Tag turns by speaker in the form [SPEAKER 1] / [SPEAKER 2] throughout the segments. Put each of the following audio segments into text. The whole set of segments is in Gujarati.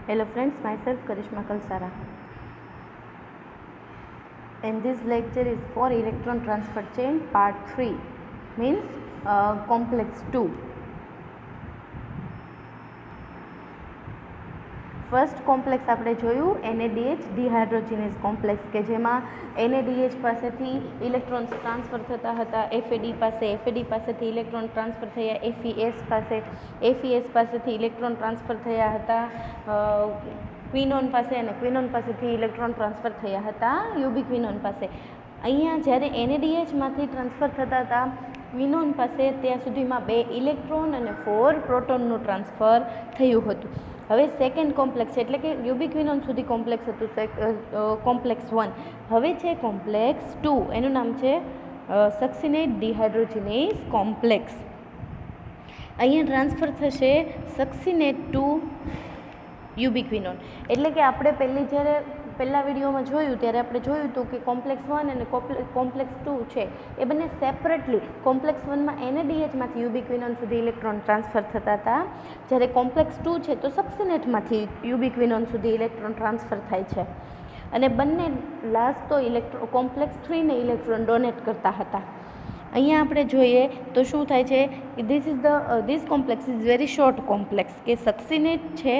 [SPEAKER 1] Hello friends, myself Karishma Kalsara. And this lecture is for electron transfer chain part 3, means complex 2. First complex આપણે જોયું NADH ડિહાઇડ્રોજિનેઝ કોમ્પ્લેક્સ કે જેમાં NADH પાસેથી ઇલેક્ટ્રોન્સ ટ્રાન્સફર થતા હતા FAD પાસેથી ઇલેક્ટ્રોન ટ્રાન્સફર થયા FES પાસેથી ઇલેક્ટ્રોન ટ્રાન્સફર થયા હતા ક્વિનોન પાસે અને ક્વિનોન પાસેથી ઇલેક્ટ્રોન ટ્રાન્સફર થયા હતા યુબિક્વિનોન પાસે. અહીંયા જ્યારે NADHમાંથી ટ્રાન્સફર થતા હતા ક્વિનોન પાસે ત્યાં સુધીમાં 2 ઇલેક્ટ્રોન અને 4 પ્રોટોનનું ટ્રાન્સફર થયું હતું. હવે સેકન્ડ કોમ્પ્લેક્સ એટલે કે યુબિક્વિનોન સુધી કોમ્પ્લેક્સ હતું કોમ્પ્લેક્સ 1. હવે છે કોમ્પ્લેક્સ 2, એનું નામ છે સક્સિનેટ ડિહાઇડ્રોજિનેઝ કોમ્પ્લેક્સ. અહીંયા ટ્રાન્સફર થશે સક્સિનેટ ટુ યુબિક્વિનોન. એટલે કે આપણે પહેલા વિડીયોમાં જોયું ત્યારે આપણે જોયું હતું કે કોમ્પ્લેક્સ 1 અને કોમ્પ્લેક્સ 2 છે એ બંને સેપરેટલી કોમ્પ્લેક્સ 1માં NADHમાંથી યુબિક્વિનોન સુધી ઇલેક્ટ્રોન ટ્રાન્સફર થતા હતા, જ્યારે કોમ્પ્લેક્સ 2 છે તો સક્સિનેટમાંથી યુબિક્વિનોન સુધી ઇલેક્ટ્રોન ટ્રાન્સફર થાય છે અને બંને લાસ્ટ તો કોમ્પ્લેક્સ 3ને ઇલેક્ટ્રોન ડોનેટ કરતા હતા. અહીંયા આપણે જોઈએ તો શું થાય છે, this complex is very short complex કે સક્સિનેટ છે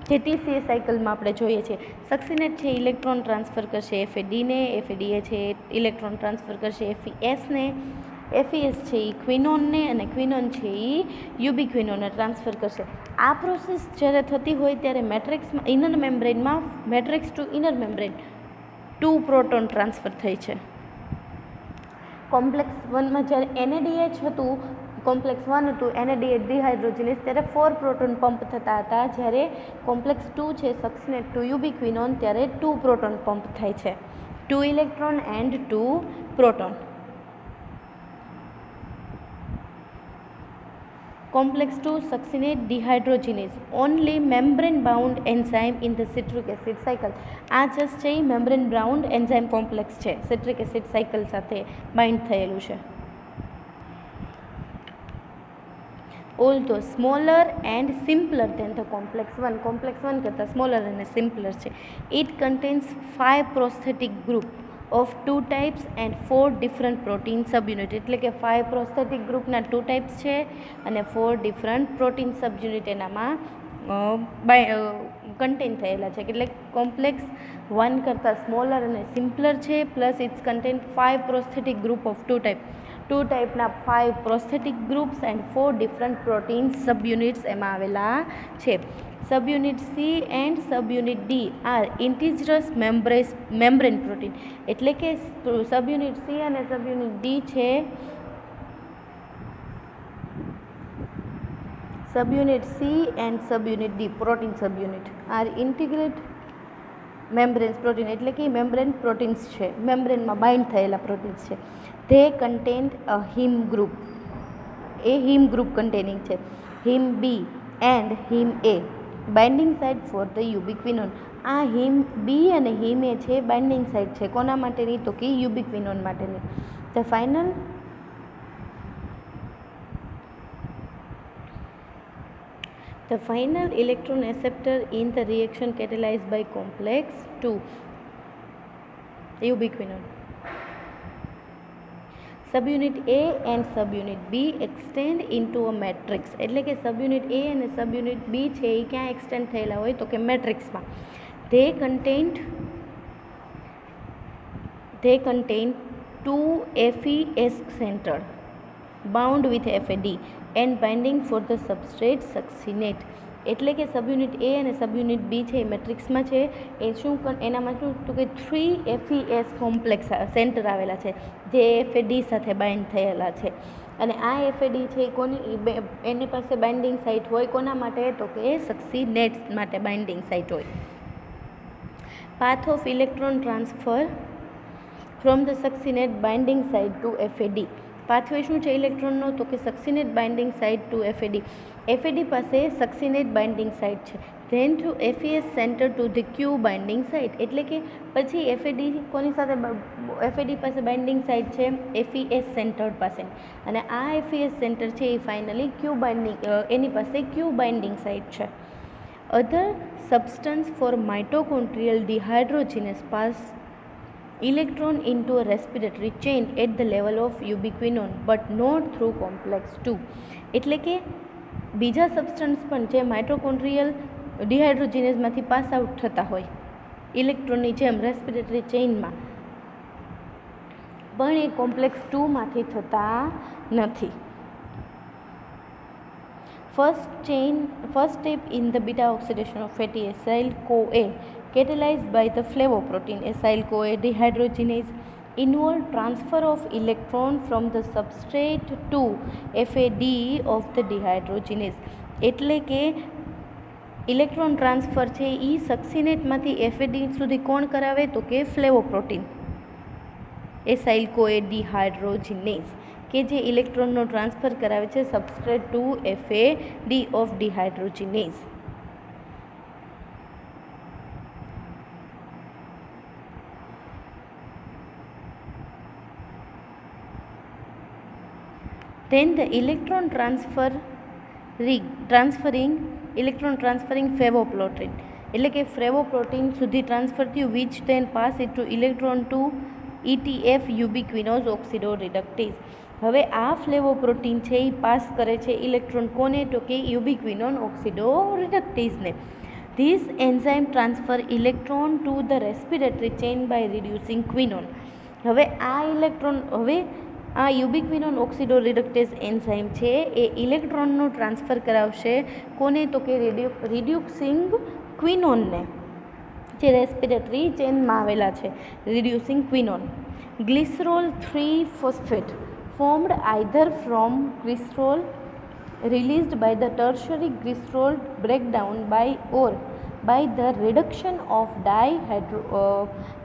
[SPEAKER 1] જે TCA સાયકલમાં આપણે જોઈએ છીએ. સક્સિનેટ છે ઇલેક્ટ્રોન ટ્રાન્સફર કરશે FADને, FADA છે ઇલેક્ટ્રોન ટ્રાન્સફર કરશે FESને, FES છે એ ક્વિનોનને અને ક્વિનોન છે એ યુબિક્વિનોનને ટ્રાન્સફર કરશે. આ પ્રોસેસ જ્યારે થતી હોય ત્યારે મેટ્રિક્સમાં ઇનર મેમ્બ્રેનમાં matrix to inner membrane 2 proton transfer થઈ છે. કોમ્પ્લેક્સ 1માં જ્યારે NADH હતું, કોમ્પ્લેક્સ 1 હતું NADH ડિહાઇડ્રોજિનેઝ, ત્યારે 4 પ્રોટોન પંપ થતા હતા, જ્યારે કોમ્પ્લેક્સ 2 છે સક્સિનેટ ટુ યુબિક્વિનોન ત્યારે 2 પ્રોટોન પંપ થાય છે, 2 electron and 2 proton. Complex 2 succinate dehydrogenase, only membrane bound enzyme in the citric acid cycle. આ જસ્ટ છે મેમ્બ્રેન બાઉન્ડ એન્ઝાઇમ કોમ્પ્લેક્સ છે, સિટ્રિક એસિડ સાયકલ સાથે બાઇન્ડ થયેલું છે. Although smaller and simpler than the complex 1, complex 1 કરતાં સ્મોલર અને સિમ્પલર છે. It contains 5 prosthetic group of 2 types and 4 different protein subunit. એટલે કે 5 prosthetic groupના 2 types છે અને 4 different protein subunit એનામાં કન્ટેન થયેલા છે. એટલે કોમ્પ્લેક્સ 1 કરતાં સ્મોલર અને સિમ્પલર છે, plus it's contain 5 prosthetic group of 2 ટાઈપના 5 prosthetic groups and 4 different protein subunits એમાં આવેલા છે. Subunit C and subunit D are integral membrane protein. એટલે કે સબયુનિટ C અને સબયુનિટ D છે, subunit C and subunit D protein subunit are integrate membranes protein. એટલે કે મેમ્બ્રેન પ્રોટીન્સ છે, મેમ્બ્રેનમાં બાઇન્ડ થયેલા પ્રોટીન્સ છે. They content a heme group, a heme group containing છે, heme B and heme A binding site for the ubiquinone. આ હિમ B અને હિમ A છે બાઇન્ડિંગ સાઇટ છે કોના માટેની, તો કે યુબિક્વિનોન માટેની. The final electron acceptor in the reaction catalyzed by complex 2 ubiquinone. Subunit A and subunit B extend into a matrix. એટલે કે સબયુનિટ A અને સબયુનિટ B છે એ ક્યાં એક્સટેન્ડ થયેલા હોય તો કે મેટ્રિક્સમાં. They contain 2 FES center bound with FAD and binding for the substrate succinate. એટલે કે સબયુનિટ A અને સબયુનિટ B છે એ મેટ્રિક્સમાં છે, એનામાં શું તો કે 3 FES કોમ્પ્લેક્સ સેન્ટર આવેલા છે જે FAD સાથે બાઇન્ડ થયેલા છે. અને આ FAD છે એની પાસે બાઇન્ડિંગ સાઇટ હોય કોના માટે, તો કે સક્સિનેટ માટે બાઇન્ડિંગ સાઇટ હોય. Path of electron transfer from the succinate binding site to FAD. Pathway શું છે ઇલેક્ટ્રોનનો, તો કે succinate binding site to FAD. FAD પાસે સક્સિનેટ બાઇન્ડિંગ સાઇટ છે, then to FES centre to the Q binding site. એટલે કે પછી FAD કોની સાથે FAD પાસે બાઇન્ડિંગ સાઇટ છે FES સેન્ટર પાસે, અને આ FES સેન્ટર છે એ ફાઇનલી ક્યુ બાઇન્ડિંગ એની પાસે ક્યુ બાઇન્ડિંગ સાઇટ છે. Other substance for mitochondrial dehydrogenase pass electron into a respiratory chain at the level of ubiquinone but not through complex 2. એટલે કે બીજા સબસ્ટન્સ પણ જે માઇટોકોન્ડ્રિયલ ડિહાઇડ્રોજિનેઝમાંથી પાસ આઉટ થતા હોય ઇલેક્ટ્રોનની જેમ રેસ્પિરેટરી ચેઇનમાં, પણ એ કોમ્પ્લેક્સ 2માંથી થતા નથી. First step in the beta oxidation of fatty acyl CoA catalyzed by the flavoprotein acyl CoA dehydrogenase involve transfer of electron from the substrate to FAD of the dehydrogenase. એટલે કે ઇલેક્ટ્રોન ટ્રાન્સફર છે એ સક્સિનેટમાંથી FAD સુધી કોણ કરાવે? તો કે ફ્લેવોપ્રોટીન એસાઇલ કોએ ડિહાઇડ્રોજિનેઝ, કે જે ઇલેક્ટ્રોનનો ટ્રાન્સફર કરાવે છે substrate to FAD of dehydrogenase. Then the electron transferring flavoprotein, એટલે કે ફ્લેવોપ્રોટીન સુધી ટ્રાન્સફર થયું, which then pass it to electron to ETF ubiquinose oxidoreductase. હવે આ ફ્લેવોપ્રોટીન છે એ પાસ કરે છે ઇલેક્ટ્રોન કોને? તો કે યુબિક્વિનોન ઓક્સિડોરિડક્ટેઝને. This enzyme transfer electron to the respiratory chain by reducing quinone. હવે આ યુબિક્વિનોન ઓક્સિડોરિડક્ટેઝ એન્ઝાઇમ છે એ ઇલેક્ટ્રોનનું ટ્રાન્સફર કરાવશે કોને? તો કે રિડ્યુસિંગ ક્વિનોનને, જે રેસ્પિરેટરી ચેનમાં આવેલા છે. Reducing quinone. Glycerol 3-phosphate formed either from glycerol released by the tertiary glycerol breakdown or by the reduction of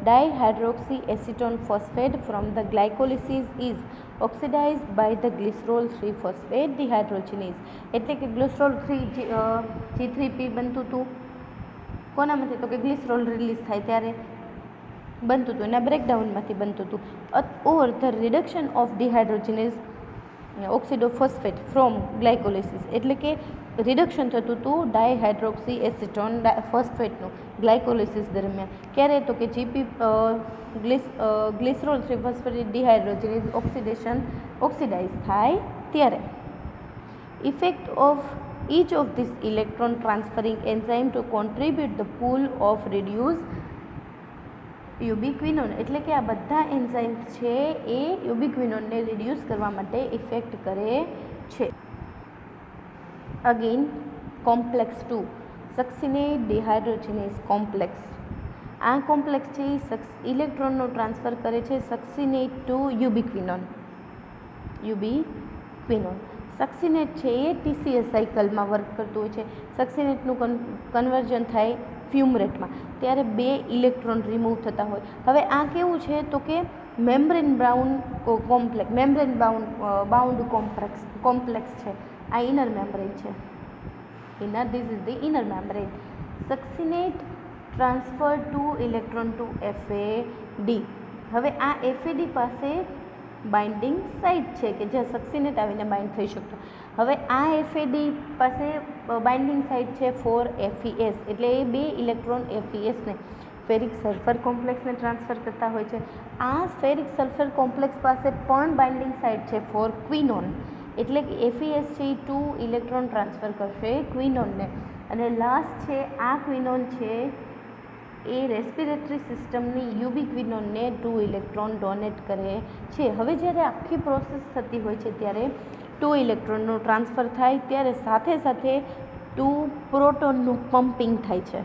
[SPEAKER 1] dihydroxyacetone phosphate from the glycolysis is oxidized by the glycerol 3-phosphate dehydrogenase. એટલે કે ગ્લિસરોલ 3G3P બનતું હતું કોનામાંથી? તો કે ગ્લિસરોલ રિલીઝ થાય ત્યારે બનતું હતું, એના બ્રેકડાઉનમાંથી બનતું હતું. Or the reduction of dehydrogenase oxidophosphate from glycolysis, એટલે કે રિડક્શન થતું હતું ડાયહાઇડ્રોક્સી એસિટોન ફોસ્ફેટનું ગ્લાયકોલિસિસ દરમિયાન. ક્યારે? તો કે ગ્લિસરોલ 3-phosphate ડિહાઇડ્રોજિનેઝ ઓક્સિડાઇઝ થાય ત્યારે. Effect of each of these electron transferring enzyme to contribute the pool of reduced યુબિક્વિનોન, એટલે કે આ બધા એન્ઝાઇમ્સ છે એ યુબિક્વિનોનને રિડ્યુસ કરવા માટે ઇફેક્ટ કરે છે. Again complex 2 succinate dehydrogenase complex. આ કોમ્પ્લેક્સ છે એ ઇલેક્ટ્રોનનો ટ્રાન્સફર કરે છે સક્સિનેટ ટુ યુબિક્વિનોન. સક્સિનેટ છે એ TCA સાયકલમાં વર્ક કરતું હોય છે. સક્સિનેટનું કન્વર્ઝન થાય ફ્યુમરેટમાં, ત્યારે 2 ઇલેક્ટ્રોન રિમૂવ થતા હોય. હવે આ કેવું છે? તો કે મેમ્બ્રેન બાઉન્ડ કોમ્પ્લેક્સ છે. આ ઇનર મેમ્બ્રેન છે. This is the inner membrane. Succinate transfer 2 electron to FAD. હવે આ FAD પાસે બાઇન્ડિંગ સાઇટ છે કે જ્યાં સક્સિનેટ આવીને બાઇન્ડ થઈ શકતો. હવે આ FAD પાસે બાઇન્ડિંગ સાઇટ છે ફોર FES, એટલે એ 2 ઇલેક્ટ્રોન FESને ફેરિક સલ્ફર કોમ્પ્લેક્સને ટ્રાન્સફર કરતા હોય છે. આ ફેરિક સલ્ફર કોમ્પ્લેક્સ પાસે પણ બાઇન્ડિંગ સાઇટ છે ફોર ક્વિનોન, એટલે કે FES છે એ 2 ઇલેક્ટ્રોન ટ્રાન્સફર કરશે ક્વિનોનને. અને લાસ્ટ છે આ ક્વિનોન છે એ રેસ્પિરેટરી સિસ્ટમની યુબિક્વિનોનને 2 ઇલેક્ટ્રોન ડોનેટ કરે છે. હવે જ્યારે આખી પ્રોસેસ થતી હોય છે ત્યારે 2 ઇલેક્ટ્રોનનું ટ્રાન્સફર થાય, ત્યારે સાથે સાથે 2 પ્રોટોનનું પમ્પિંગ થાય છે.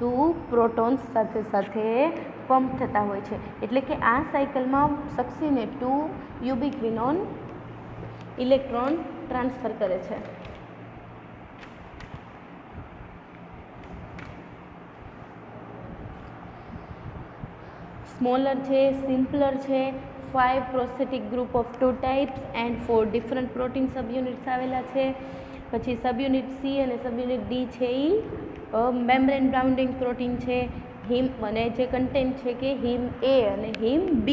[SPEAKER 1] 2 પ્રોટોન્સ સાથે સાથે પમ્પ થતા હોય છે. એટલે કે આ સાયકલમાં સક્સિનેટ 2 યુબિક્વિનોન ઇલેક્ટ્રોન ટ્રાન્સફર કરે છે. સ્મોલર છે, સિમ્પલર છે, 5 prosthetic group of 2 types and 4 different protein subunits આવેલા છે. પછી સબયુનિટ C અને સબયુનિટ D છે એ મેમ્બ્રેન બાઉન્ડિંગ પ્રોટીન છે. હિમ અને જે કન્ટેન્ટ છે કે હિમ A અને હિમ B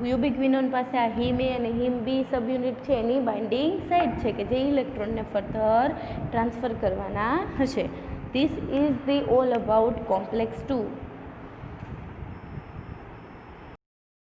[SPEAKER 1] યુબિક્વિનોન પાસે આ હિમ એ અને હિમ બી સબ યુનિટ છે એની બાઇન્ડિંગ સાઇડ છે કે જે ઇલેક્ટ્રોનને ફર્ધર ટ્રાન્સફર કરવાના હશે. This is the all about complex 2.